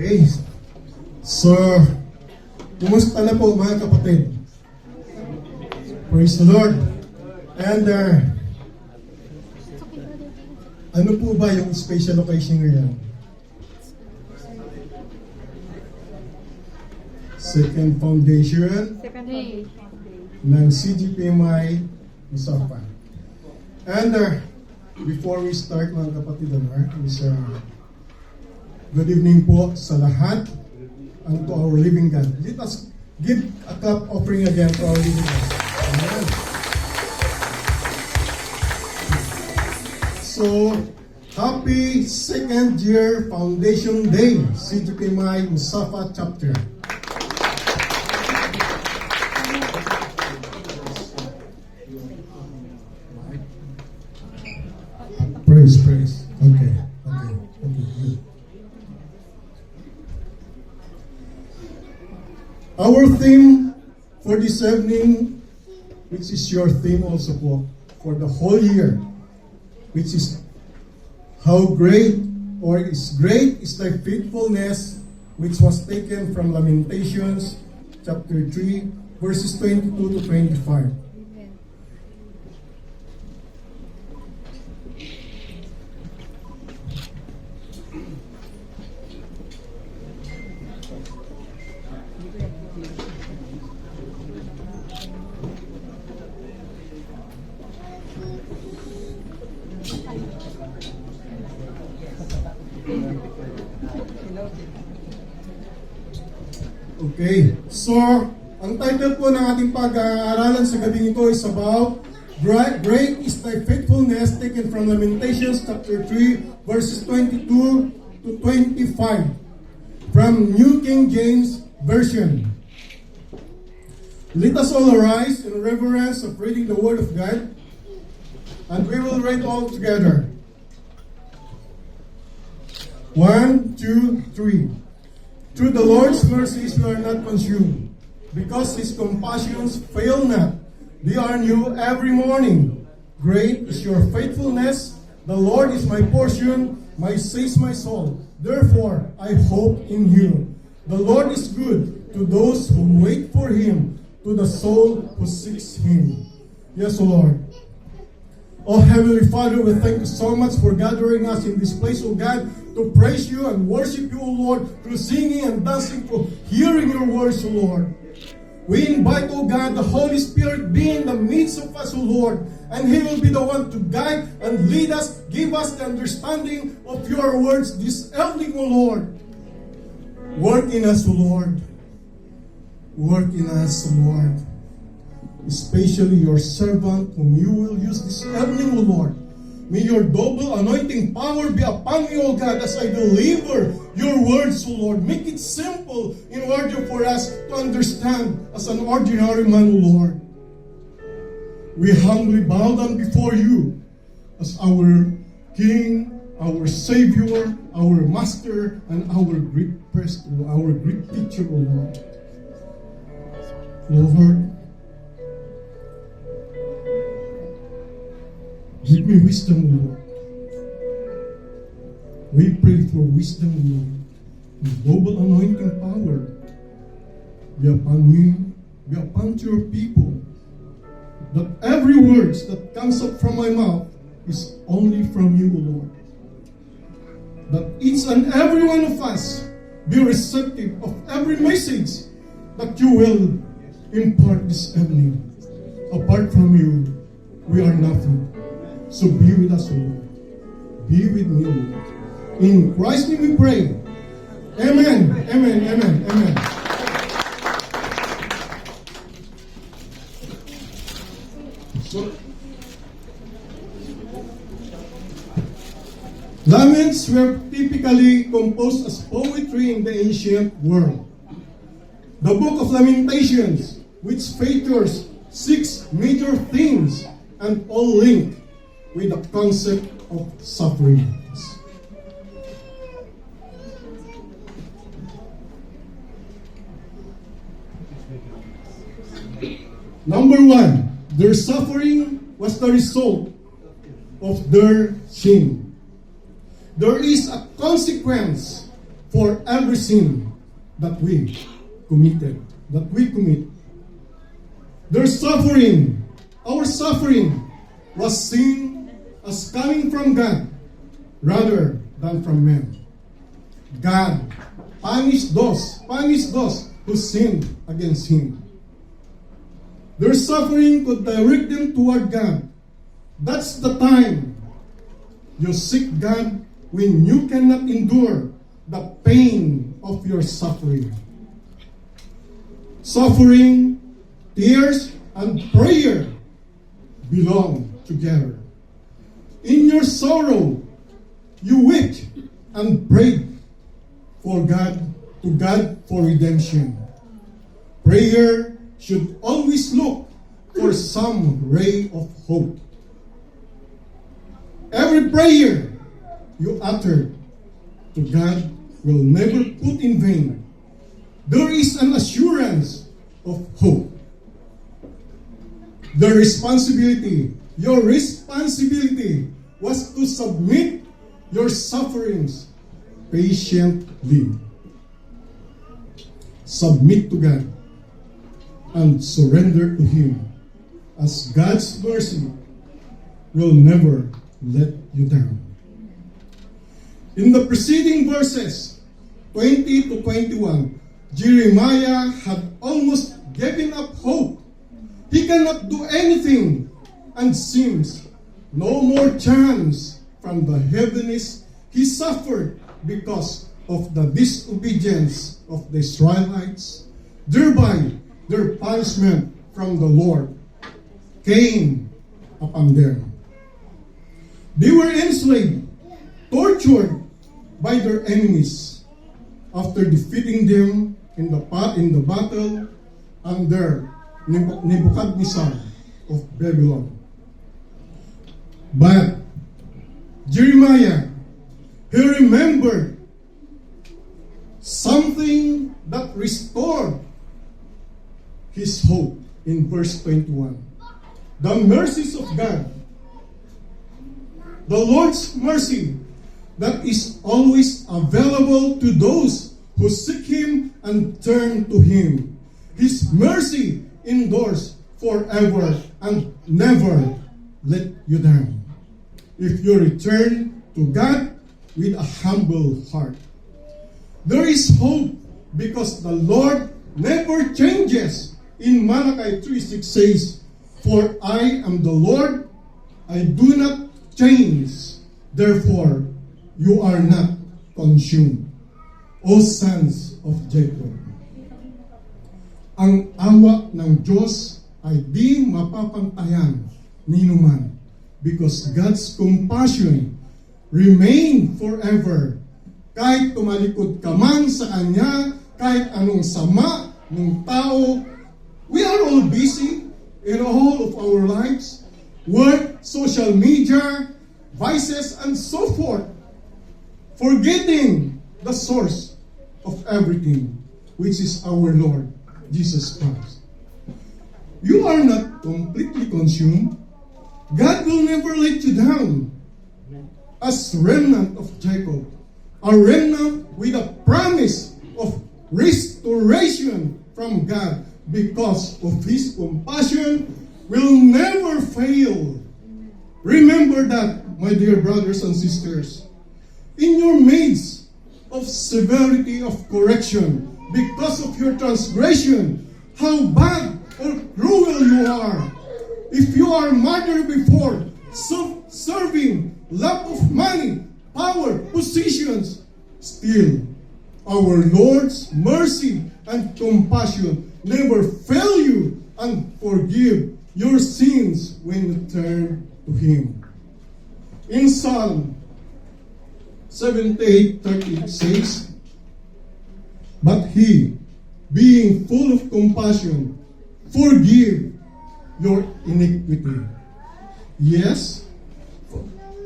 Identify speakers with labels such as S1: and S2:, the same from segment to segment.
S1: Okay. So, kumusta na po mga kapatid? Praise the Lord. And ano po ba yung special occasion ngayon? Second foundation ng CGPMI Musafa. And before we start mga kapatid, good evening po sa lahat and to our living God. Let us give a cup offering again to our living God. Amen. So, happy second year foundation day, CGPMI Musafa chapter. Praise. Okay. Our theme for this evening, which is your theme also for the whole year, which is how great is thy faithfulness, which was taken from Lamentations chapter 3, verses 22 to 25. Okay, so ang title po ng ating pag-aaralan sa gabing ito is about Great is thy faithfulness, taken from Lamentations chapter 3 verses 22 to 25 from New King James Version. Let us all arise in reverence of reading the Word of God, and we will read all together. 1, 2, 3. Through the Lord's mercies we are not consumed, because His compassions fail not. They are new every morning. Great is your faithfulness. The Lord is my portion, says my soul. Therefore I hope in you. The Lord is good to those who wait for Him, to the soul who seeks Him. Yes, Lord. Oh Heavenly Father, we thank you so much for gathering us in this place, oh God, to praise you and worship you, O Lord, through singing and dancing, through hearing your words, O Lord. We invite, O God, the Holy Spirit be in the midst of us, O Lord, and He will be the one to guide and lead us, give us the understanding of your words this evening, O Lord. Work in us, O Lord. Work in us, O Lord. Especially your servant whom you will use this evening, O Lord. May your double anointing power be upon me, O God, as I deliver your words, O Lord. Make it simple in order for us to understand as an ordinary man, O Lord. We humbly bow down before you as our King, our Savior, our Master, and our great person, our great teacher, O Lord. Lord, give me wisdom, Lord. We pray for wisdom, Lord. And global anointing power be upon me, be upon your people. That every word that comes up from my mouth is only from you, Lord. That each and every one of us be receptive of every message that you will impart this evening. Apart from you, we are nothing. So be with us, O Lord. Be with me, O Lord. In Christ's name we pray. Amen. So, laments were typically composed as poetry in the ancient world. The Book of Lamentations, which features 6 major themes and all linked with the concept of suffering. Number 1, their suffering was the result of their sin. There is a consequence for every sin that we committed, that we commit. Their suffering, our suffering, was seen as coming from God rather than from men. God punished those who sinned against Him. Their suffering could direct them toward God. That's the time you seek God when you cannot endure the pain of your suffering. Suffering, tears, and prayer belong together. In your sorrow, you weep and pray to God for redemption. Prayer should always look for some ray of hope. Every prayer you utter to God will never put in vain. There is an assurance of hope. Your responsibility was to submit your sufferings patiently. Submit to God and surrender to Him, as God's mercy will never let you down. In the preceding verses, 20 to 21, Jeremiah had almost given up hope. He cannot do anything and seems no more chance from the heaviness he suffered because of the disobedience of the Israelites. Thereby, their punishment from the Lord came upon them. They were enslaved, tortured by their enemies after defeating them in the battle under Nebuchadnezzar of Babylon. But Jeremiah, he remembered something that restored his hope in verse 21. The mercies of God. The Lord's mercy that is always available to those who seek Him and turn to Him. His mercy endures forever and never let you down. If you return to God with a humble heart. There is hope because the Lord never changes. In Malachi 3:6 says, "For I am the Lord, I do not change. Therefore, you are not consumed, O sons of Jacob." Ang awa ng Diyos ay di mapapantayan ni numan because God's compassion remain forever. Kahit tumalikod ka man sa Kanya, kahit anong sama ng tao, we are all busy in all of our lives. Work, social media, vices, and so forth. Forgetting the source of everything, which is our Lord, Jesus Christ. You are not completely consumed. God will never let you down. As remnant of Jacob, a remnant with a promise of restoration from God because of His compassion will never fail. Remember that, my dear brothers and sisters. In your midst of severity of correction because of your transgression, how bad or cruel you are. If you are martyred before, serving, love of money, power, positions, still, our Lord's mercy and compassion never fail you and forgive your sins when you turn to Him. In Psalm 78:30 says, "But He, being full of compassion, forgive your iniquity. Yes,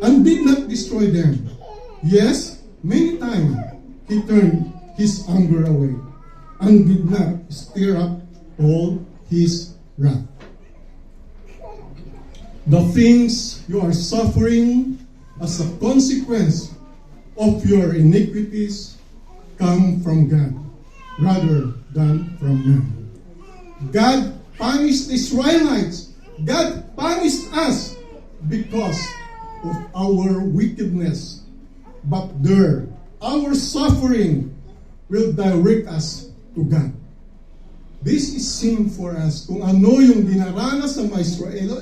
S1: and did not destroy them. Yes, many times He turned His anger away and did not stir up all His wrath." The things you are suffering as a consequence of your iniquities come from God rather than from man. God punished the Israelites. God punished us because of our wickedness. But there, our suffering will direct us to God. This is same for us. Kung ano yung dinaranas ng mga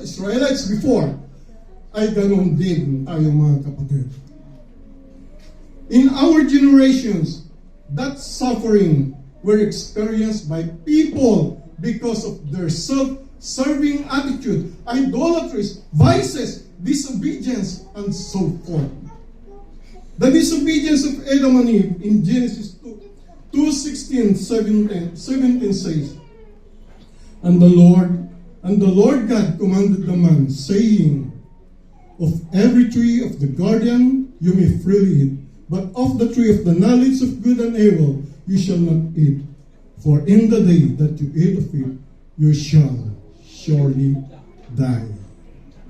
S1: Israelites before, ay ganun din tayo mga kapatid. In our generations, that suffering were experienced by people because of their self-serving attitude, idolatries, vices, disobedience, and so forth. The disobedience of Adam and Eve in Genesis 2:16, 17 says, And the Lord God commanded the man, saying, Of every tree of the garden you may freely eat, but of the tree of the knowledge of good and evil you shall not eat. For in the day that you eat of it, you shall surely die.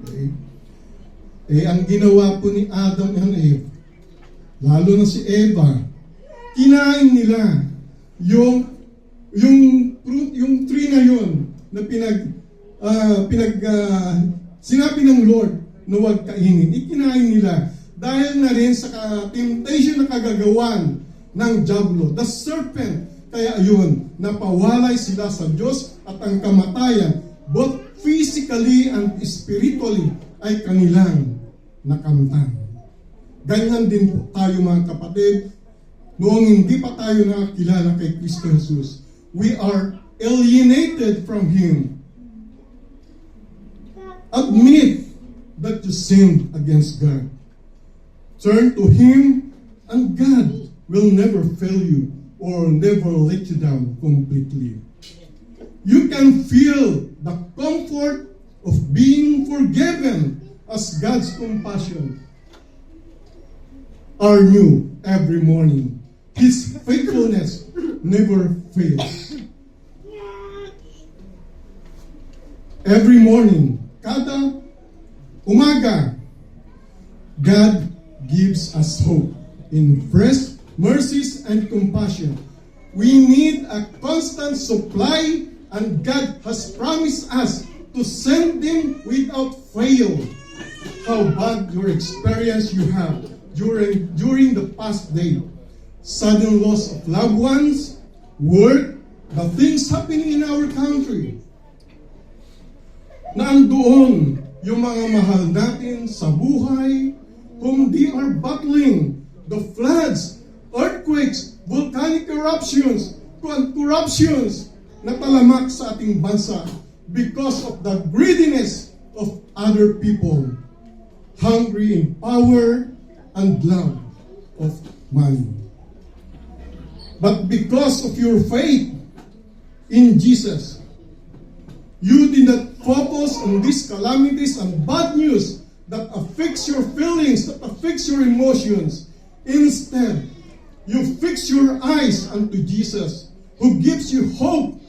S1: Okay? Ang ginawa po ni Adam and Eve, lalo na si Eva, kinain nila yung tree na yun na sinabi ng Lord na huwag kainin. Ikinain nila dahil na rin sa temptation na kagagawan ng Diablo, the serpent. Kaya ayun, napawalay sila sa Diyos at ang kamatayan, both physically and spiritually, ay kanilang nakamtan. Ganyan din po tayo mga kapatid, noong hindi pa tayo nakakilala kay Kristo Jesus, we are alienated from Him. Admit that you sinned against God. Turn to Him, and God will never fail you or never let you down completely. You can feel the comfort of being forgiven as God's compassion are new every morning. His faithfulness never fails. Every morning, kada umaga, God gives us hope in fresh mercies and compassion. We need a constant supply, and God has promised us to send them without fail. How bad your experience you have during the past day. Sudden loss of loved ones, work, the things happening in our country. Naandoon yung mga mahal natin sa buhay, whom they are battling the floods, earthquakes, volcanic eruptions, na talamak sa ating bansa because of the greediness of other people, hungry in power and love of money. But because of your faith in Jesus, you did not focus on these calamities and bad news that affects your feelings, that affects your emotions. Instead, you fix your eyes unto Jesus, who gives you hope,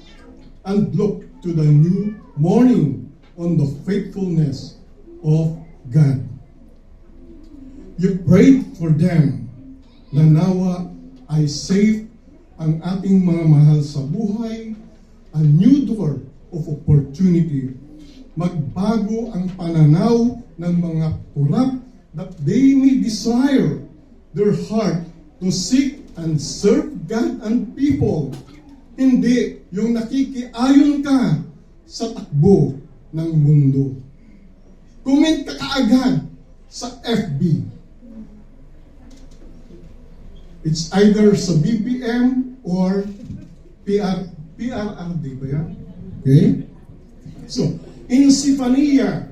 S1: and look to the new morning on the faithfulness of God. You prayed for them na nawa ay safe ang ating mga mahal sa buhay, a new door of opportunity. Magbago ang pananaw ng mga kurap that they may desire their heart to seek and serve God and people. Hindi yung nakikiayon ka sa takbo ng mundo. Comment ka kaagad sa FB. It's either sa BBM or PRRD ba yan? Okay? So, in Zephaniah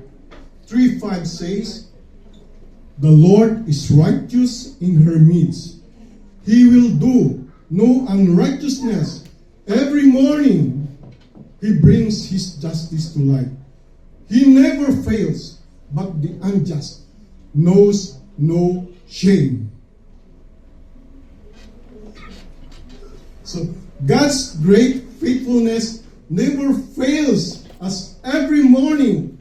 S1: 3:5 says, The Lord is righteous in her midst. He will do no unrighteousness. Every morning, He brings His justice to light. He never fails, but the unjust knows no shame. So, God's great faithfulness never fails, as every morning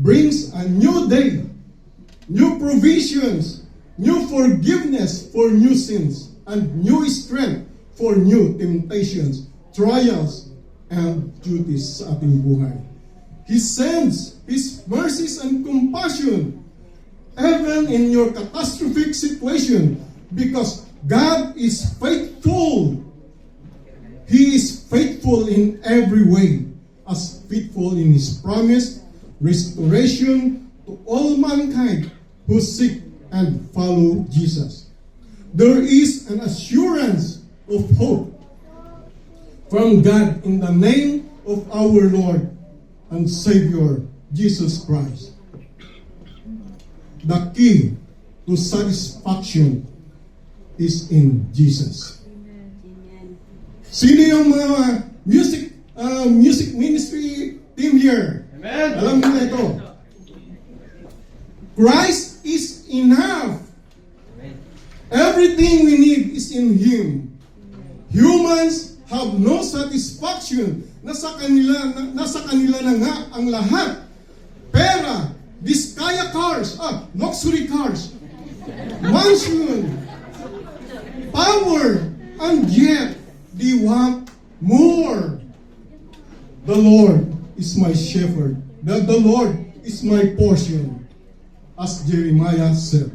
S1: brings a new day, new provisions, new forgiveness for new sins and new strength for new temptations, trials, and duties sa ating buhay. He sends His mercies and compassion even in your catastrophic situation because God is faithful. He is faithful in every way, as faithful in His promise, restoration to all mankind who seek and follow Jesus. There is an assurance of hope from God in the name of our Lord and Savior, Jesus Christ. The key to satisfaction is in Jesus. Sino yung mga music ministry team here?
S2: Amen.
S1: Alam mo na ito. Christ is enough. Everything we need is in Him. Humans have no satisfaction. Nasa kanila na nga ang lahat. Pera, Vizcaya cars, luxury cars, mansion, power, and yet they want more. The Lord is my shepherd. The Lord is my portion, as Jeremiah said.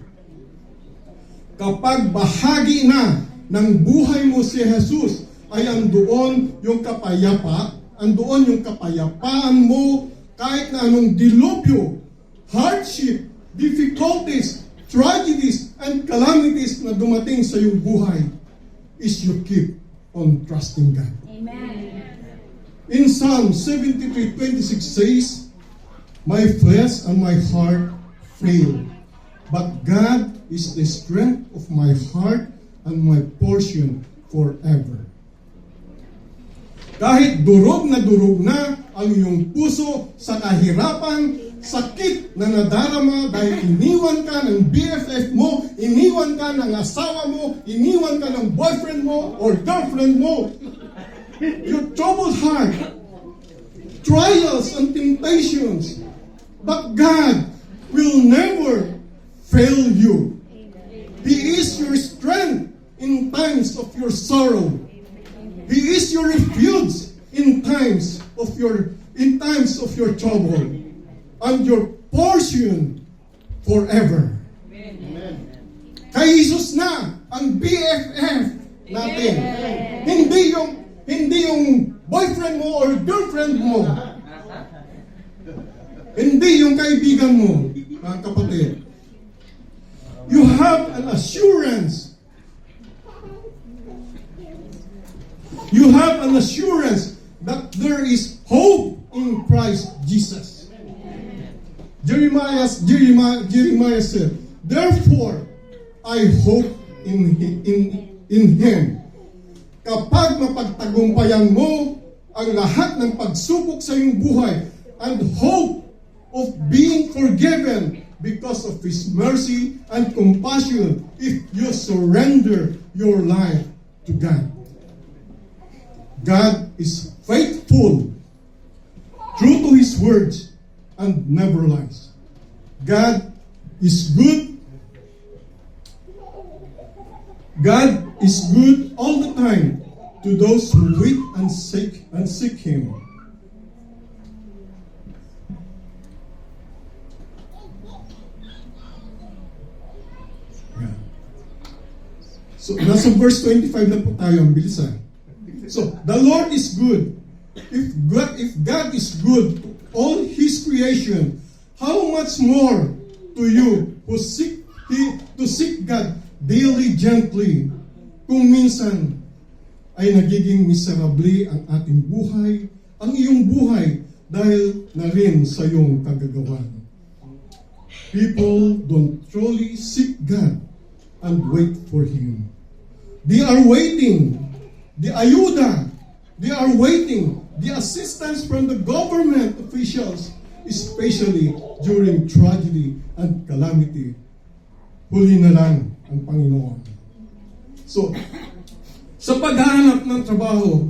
S1: Kapag bahagi na ng buhay mo si Jesus, ay andoon yung kapayapaan mo kahit na anong dilubyo, hardship, difficulties, tragedies, and calamities na dumating sa iyong buhay is you keep on trusting God.
S3: Amen.
S1: In Psalm 73:26 says, "My flesh and my heart fail, but God is the strength of my heart and my portion forever." Kahit durog na ang iyong puso sa kahirapan, sakit na nadarama dahil iniwan ka ng BFF mo, iniwan ka ng asawa mo, iniwan ka ng boyfriend mo or girlfriend mo, your troubled heart, trials and temptations, but God will never fail you. He is your strength in times of your sorrow. He is your refuge in times of your trouble, and your portion forever.
S2: Amen.
S1: Kay Jesus na ang BFF natin. Hindi yung boyfriend mo or girlfriend mo. Hindi yung kaibigan mo, mga kapatid. You have an assurance. You have an assurance that there is hope in Christ Jesus. Jeremiah said, "Therefore, I hope in Him." Kapag mapagtagumpayan mo ang lahat ng pagsubok sa iyong buhay and hope of being forgiven because of His mercy and compassion if you surrender your life to God. God is faithful, true to His words, and never lies. God is good. God is good all the time to those who wait and seek Him. Yeah. So, nasa verse 25 na po tayo, ang bilisan. So, the Lord is good. If God is good to all His creation, how much more to you who seek God diligently? Kung minsan ay nagiging miserable ang ating buhay, ang iyong buhay dahil na rin sa iyong kagagawan. People don't truly seek God and wait for Him. They are waiting. The ayuda, they are waiting. The assistance from the government officials, especially during tragedy and calamity. Huli na lang ang Panginoon. So, sa paghahanap ng trabaho,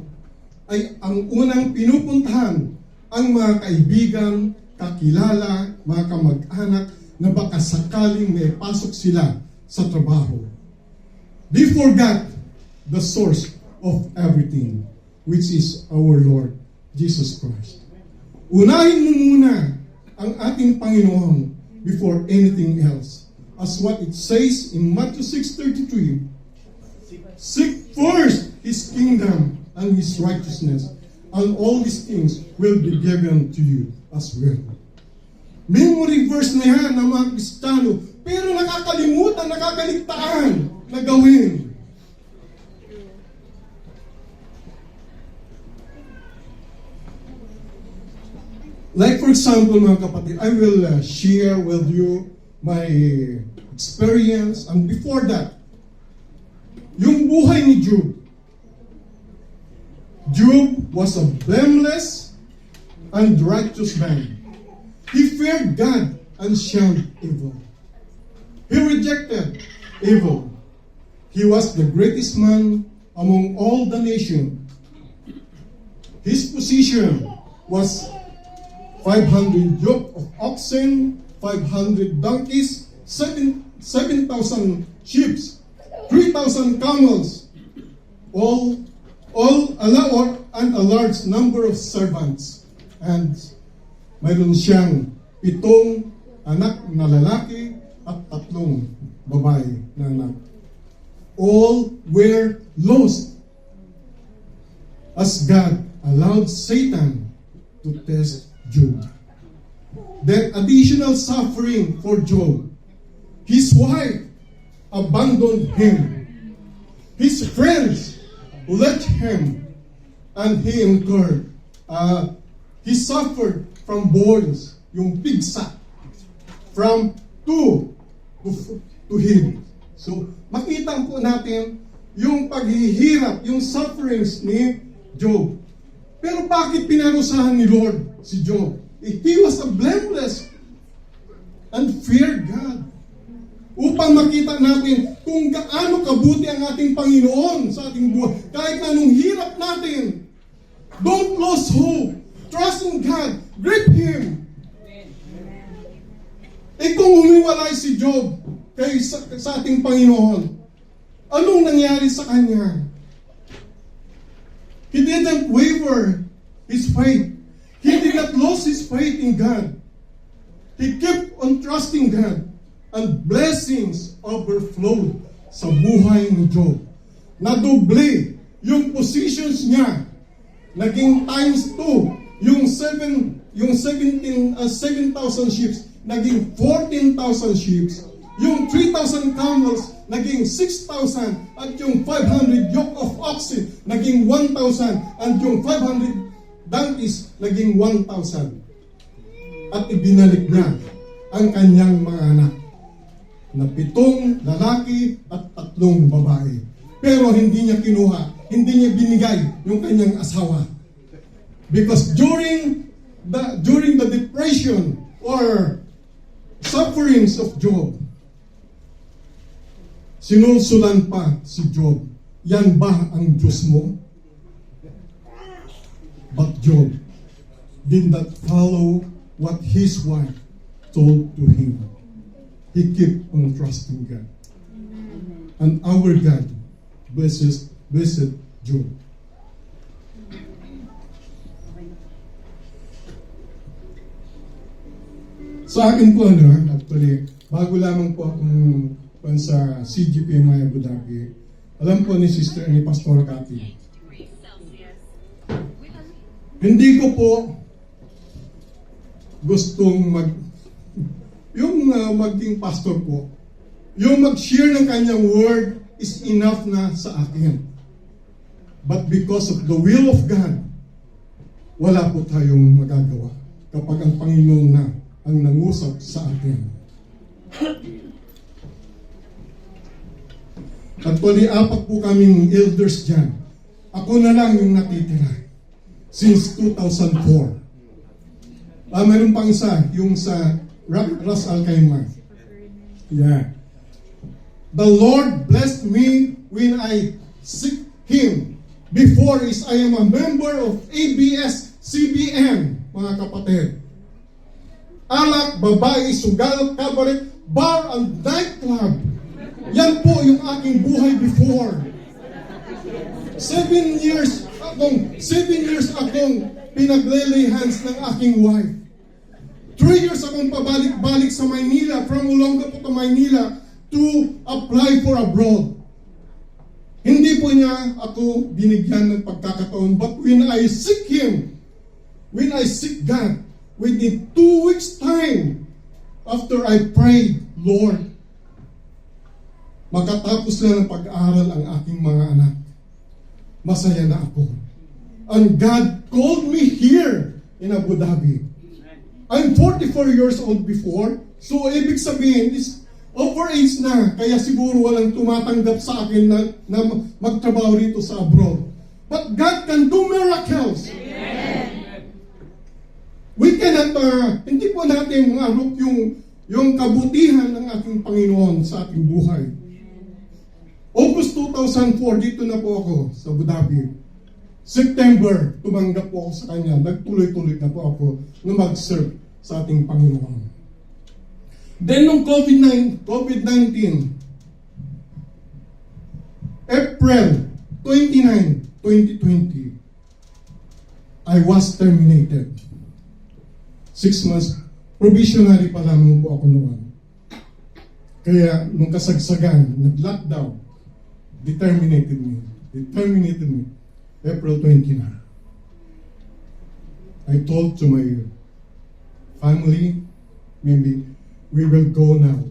S1: ay ang unang pinupuntahan ang mga kaibigan, kakilala, mga kamag-anak na baka sakaling may pasok sila sa trabaho. They forgot the source of everything, which is our Lord Jesus Christ. Unahin mo muna ang ating Panginoon before anything else. As what it says in Matthew 6:33, seek first His kingdom and His righteousness, and all these things will be given to you as well. Memory verse na yan ng mga Kristiyano, pero nakakalimutan, nakakaligtaan na gawin. Like for example, mga kapatid, I will share with you my experience. And before that, yung buhay ni Job. Job was a blameless and righteous man. He feared God and shunned evil. He rejected evil. He was the greatest man among all the nation. His position was 500 yoke of oxen, 500 donkeys, 7,000 sheep, 3,000 camels, and a large number of servants. And mayroon siyang 7 anak na lalaki at 3 babae na anak. All were lost as God allowed Satan to test Job. Then additional suffering for Job. His wife abandoned him. His friends left him, and he incurred. He suffered from boils, yung pigsa, from to him. So makita po natin yung paghihirap, yung sufferings ni Job. Pero bakit pinarusahan ni Lord si Job? He was a blameless and feared God. Upang makita natin kung gaano kabuti ang ating Panginoon sa ating buhay. Kahit na anong hirap natin, don't lose hope. Trust in God. Grip Him. Kung humiwalay si Job sa ating Panginoon, anong nangyari sa kanya? He didn't waver his faith. He did not lose his faith in God. He kept on trusting God, and blessings overflowed sa buhay ni Job. Nadoble yung positions niya. Naging times 2. Yung 7,000 sheep, naging 14,000 sheep. Yung 3,000 camels, naging 6,000. At yung 500 yoke of oxen, naging 1,000. At yung 500 donkeys, naging 1,000. At ibinalik niya ang kanyang mga anak na 7 lalaki at 3 babae. Pero hindi niya kinuha, hindi niya binigay yung kanyang asawa. Because during the depression or sufferings of Job, sinulsulan pa si Job, yan ba ang Diyos mo? But Job did not follow what his wife told to him. He kept on trusting God. And our God blessed Job. Sa akin po, actually, bago lamang po akong sa CGPMI Abu Dhabi, alam po ni Sister, ni Pastor Cathy, hindi ko po gustong maging pastor po. Yung mag-share ng kanyang word is enough na sa akin. But because of the will of God, wala po tayong magagawa kapag ang Panginoon na ang nangusap sa atin. Actually, 4 po kaming elders dyan. Ako na lang yung natitira since 2004. Meron pang isa, yung sa Ras Al Khaimah. Yeah. The Lord blessed me when I seek Him. Before is I am a member of ABS-CBN, mga kapatid. Alak, babae, sugal, cabaret, bar, and nightclub. Yan po yung aking buhay before. 7 years akong pinaglay hands ng aking wife. 3 years akong pabalik-balik sa Maynila, from Olongapo to Maynila, to apply for abroad. Hindi po niya ako binigyan ng pagkakataon. But when I seek Him, when I seek God, within 2 weeks' time, after I prayed, Lord, magkatapos na ng pag-aaral ang aking mga anak, masaya na ako. And God called me here in Abu Dhabi. I'm 44 years old before, so ibig sabihin is over age na, kaya siguro walang tumatanggap sa akin na magtrabaho rito sa abroad. But God can do miracles. Amen. We cannot, hindi po natin maarok yung kabutihan ng ating Panginoon sa ating buhay. August 2004, dito na po ako sa Abu Dhabi. September, tumanggap po ako sa Kanya. Nagtuloy-tuloy na po ako na mag-serve sa ating Panginoon. Then, nung COVID-19, April 29, 2020, I was terminated. 6 months, provisionary pa lamang po ako noon. Kaya, nung kasagsagan, nag-lockdown, they terminated me. April 20 na. I told to my family, maybe we will go now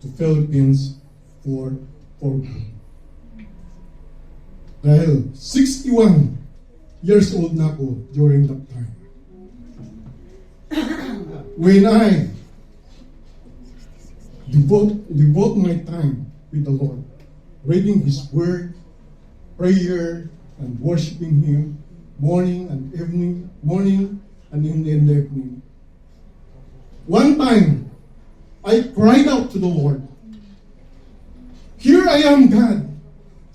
S1: to Philippines for good. Dahil 61 years old na ako during that time. When I devote my time with the Lord, reading His Word, prayer, and worshiping Him morning and evening, morning and in the evening. One time, I cried out to the Lord, "Here I am, God.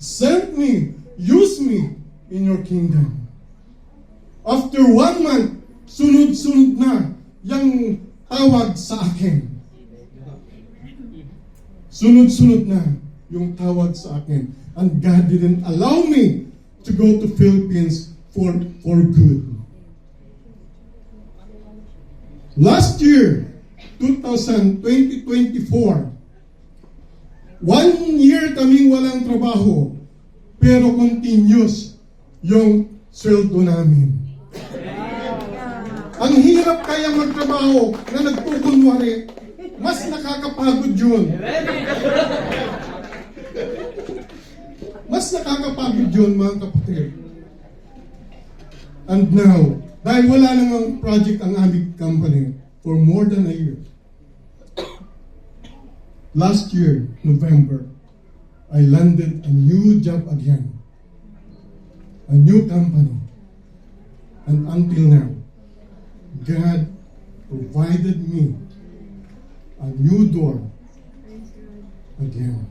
S1: Send me, use me in your kingdom." After 1 month, sunod-sunod na yung tawag sa akin. Sunod-sunod na yung tawag sa akin. And God didn't allow me to go to Philippines for good. Last year, 2024, 1 year kaming walang trabaho, pero continuous yung sweldo namin. Ang hirap kaya magtrabaho na nagpukunwari, mas nakakapagod yun. Mas nakakapagod yun, mga kapatid. And now, dahil wala nang ang project ang aming company for more than a year. Last year, November, I landed a new job again. A new company. And until now, God provided me a new door again.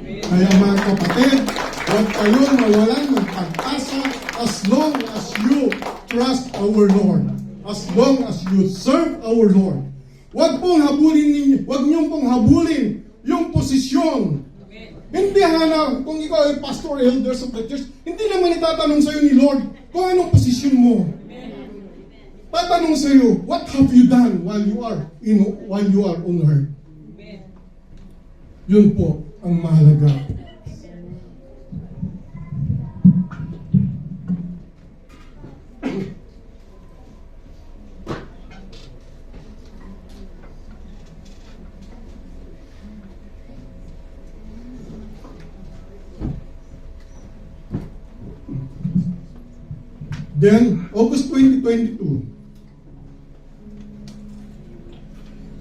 S1: Kaya mga kapatid, huwag kayong mawalan ng pag-asa as long as you trust our Lord. As long as you serve our Lord. Huwag niyong pong habulin yung posisyon. Hindi hanap, kung ikaw ay pastor, elders of the church, hindi naman itatanong sa'yo ni Lord kung anong posisyon mo. Tatanong sa'yo, what have you done while you are on earth? Yun po ang mahalaga. Then, August 2022,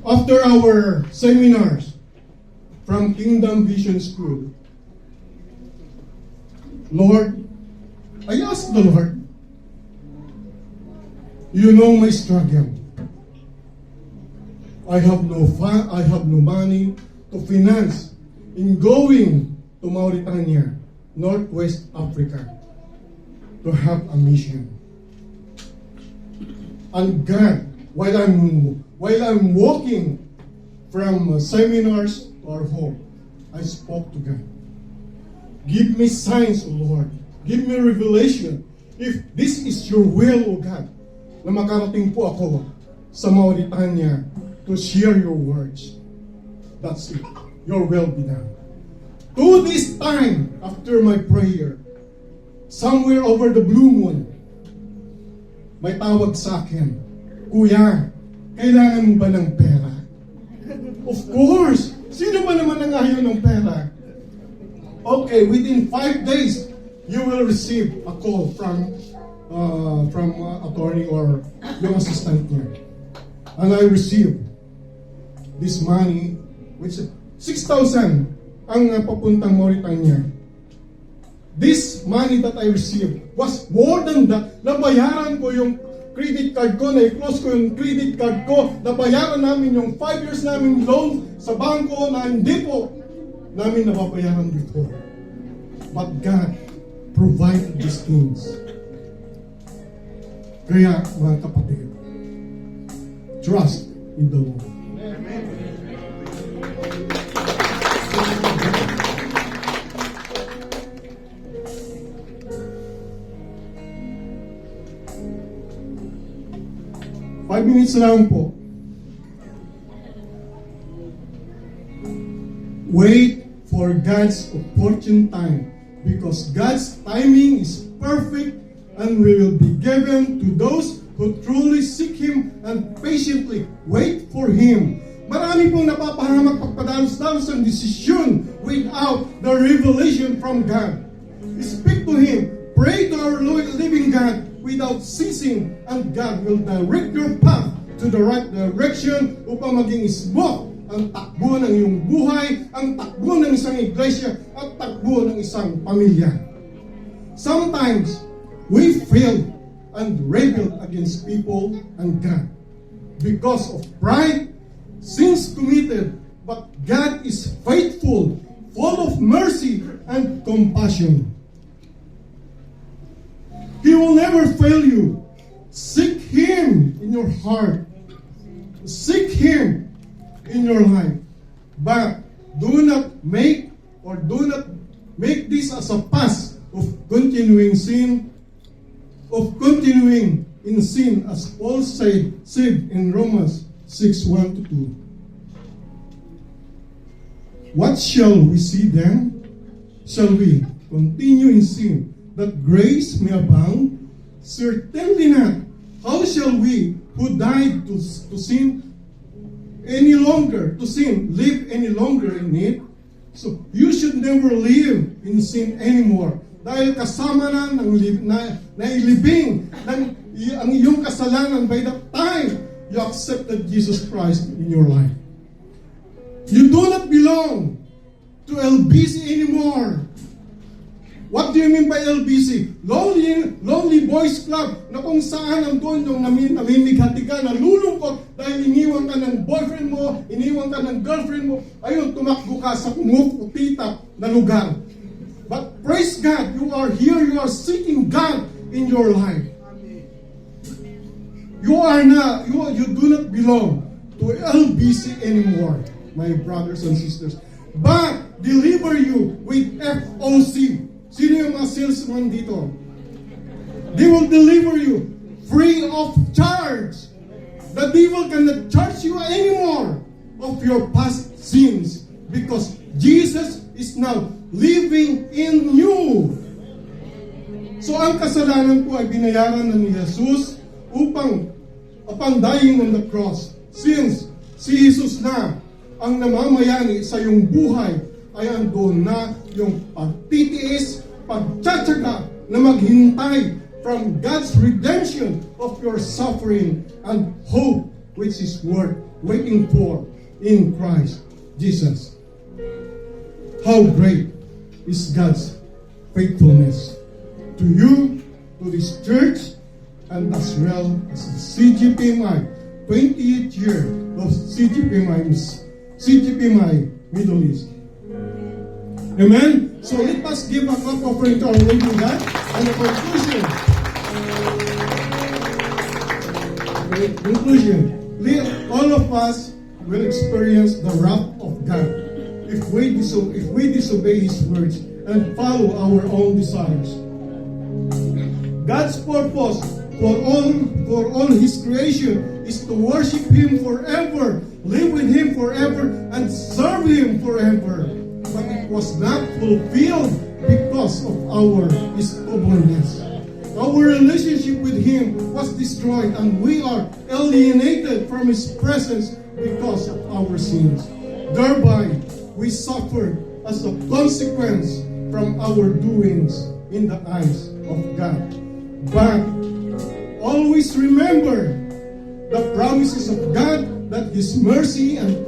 S1: after our seminars from Kingdom Vision School, Lord, I asked the Lord, you know my struggle. I have no money to finance in going to Mauritania, Northwest Africa, to have a mission. And God, while I'm walking from seminars to our home, I spoke to God. Give me signs, O Lord. give me revelation. If this is your will, O God, na makarating po ako sa Mauritania to share your words. That's it. Your will be done. To this time, after my prayer, somewhere over the blue moon, may tawag sa akin, Kuya, kailangan mo ba ng pera? Of course! Sino ba naman ang ayaw ng pera? Okay, within 5 days, you will receive a call from attorney or yung assistant niya. And I received this money, which 6,000 ang papuntang Mauritania. This money that I received was more than that. Nabayaran ko yung credit card ko, na-close ko yung credit card ko, nabayaran namin yung 5 years namin loan sa bangko na hindi po namin nababayaran before. But God provided these things. Kaya, mga kapatid, trust in the Lord. Five minutes lang po. Wait for God's opportune time, because God's timing is perfect and will be given to those who truly seek Him and patiently wait for Him. Marami pong napapahamak pagpadalos-dalos ang desisyon without the revelation from God. Speak to Him. Pray to our living God without ceasing, and God will direct your path to the right direction upang maging smooth ang takbo ng iyong buhay, ang takbo ng isang iglesia, at takbo ng isang pamilya. Sometimes, we fail and rebel against people and God because of pride, sins committed, but God is faithful, full of mercy and compassion. He will never fail you. Seek Him in your heart. Seek Him in your life. But do not make this as a past of continuing in sin, as Paul said in Romans 6:1-2. What shall we see then? Shall we continue in sin, that grace may abound? Certainly not. How shall we who died to sin live any longer in it? So you should never live in sin anymore. Dahil kasama na nailibing ang iyong kasalanan by the time you accepted Jesus Christ in your life. You do not belong to LBC anymore. What do you mean by LBC? Lonely Boys Club, na kung saan nandun yung namimighati ka, nalulungkot dahil iniwan ka ng boyfriend mo, iniwan ka ng girlfriend mo, ayun, tumakbo ka sa kumukutitap na lugar. But praise God, you are here, you are seeking God in your life. You do not belong to LBC anymore, my brothers and sisters. But deliver you with FOC. Sino yung mga salesman dito? They will deliver you free of charge. The devil cannot charge you anymore of your past sins, because Jesus is now living in you. So ang kasalanan po ay binayaran na ni Jesus upang dying on the cross. Since si Jesus na ang namamayani sa iyong buhay, ay andun na yung pagtitiis, pagtsatsaga na maghintay from God's redemption of your suffering and hope, which is worth waiting for in Christ Jesus. How great is God's faithfulness to you, to this church, and as well as the CGPMI, 28th year of CGPMI Middle East. Amen? So let us give a clap offering to our Lady God. And a conclusion. All of us will experience the wrath of God if we disobey His words and follow our own desires. God's purpose for all His creation is to worship Him forever, live with Him forever, and serve Him forever. But it was not fulfilled because of our stubbornness. Our relationship with Him was destroyed, and we are alienated from His presence because of our sins. Thereby, we suffered as a consequence from our doings in the eyes of God. But always remember the promises of God that His mercy and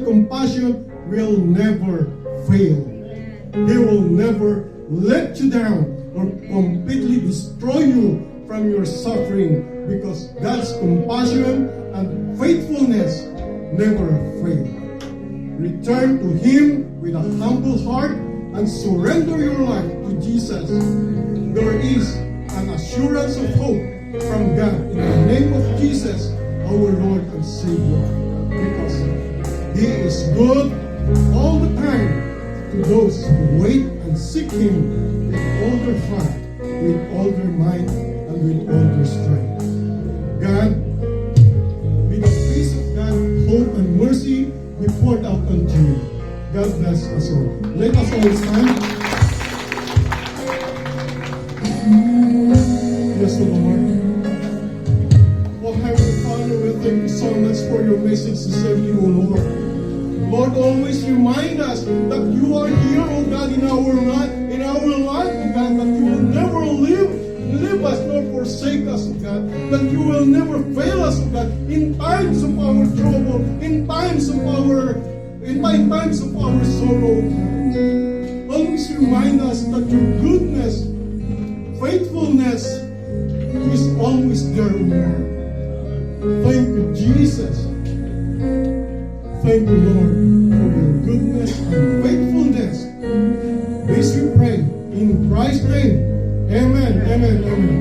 S1: compassion will never fail. He will never let you down or completely destroy you from your suffering, because God's compassion and faithfulness never fail. Return to Him with a humble heart and surrender your life to Jesus. There is an assurance of hope from God in the name of Jesus, our Lord and Savior, because He is good all the time to those who wait and seek Him with all their heart, with all their mind, and with all their strength. God, with the peace of God, hope and mercy be poured out unto you. God bless us all. Let us all stand. Bless the Lord. Oh, Heavenly Father, we thank you so much for your message to serve you, O Lord. Lord, always remind us that you are here, O God, in our life, O God, that you will never leave us nor forsake us, O God, that you will never fail us, O God, in times of our trouble, in times of our sorrow. Always remind us that your goodness, faithfulness is always there, O Lord. Thank you, Jesus. Thank you, Lord, for your goodness and faithfulness. This we pray in Christ's name. Amen, amen, amen.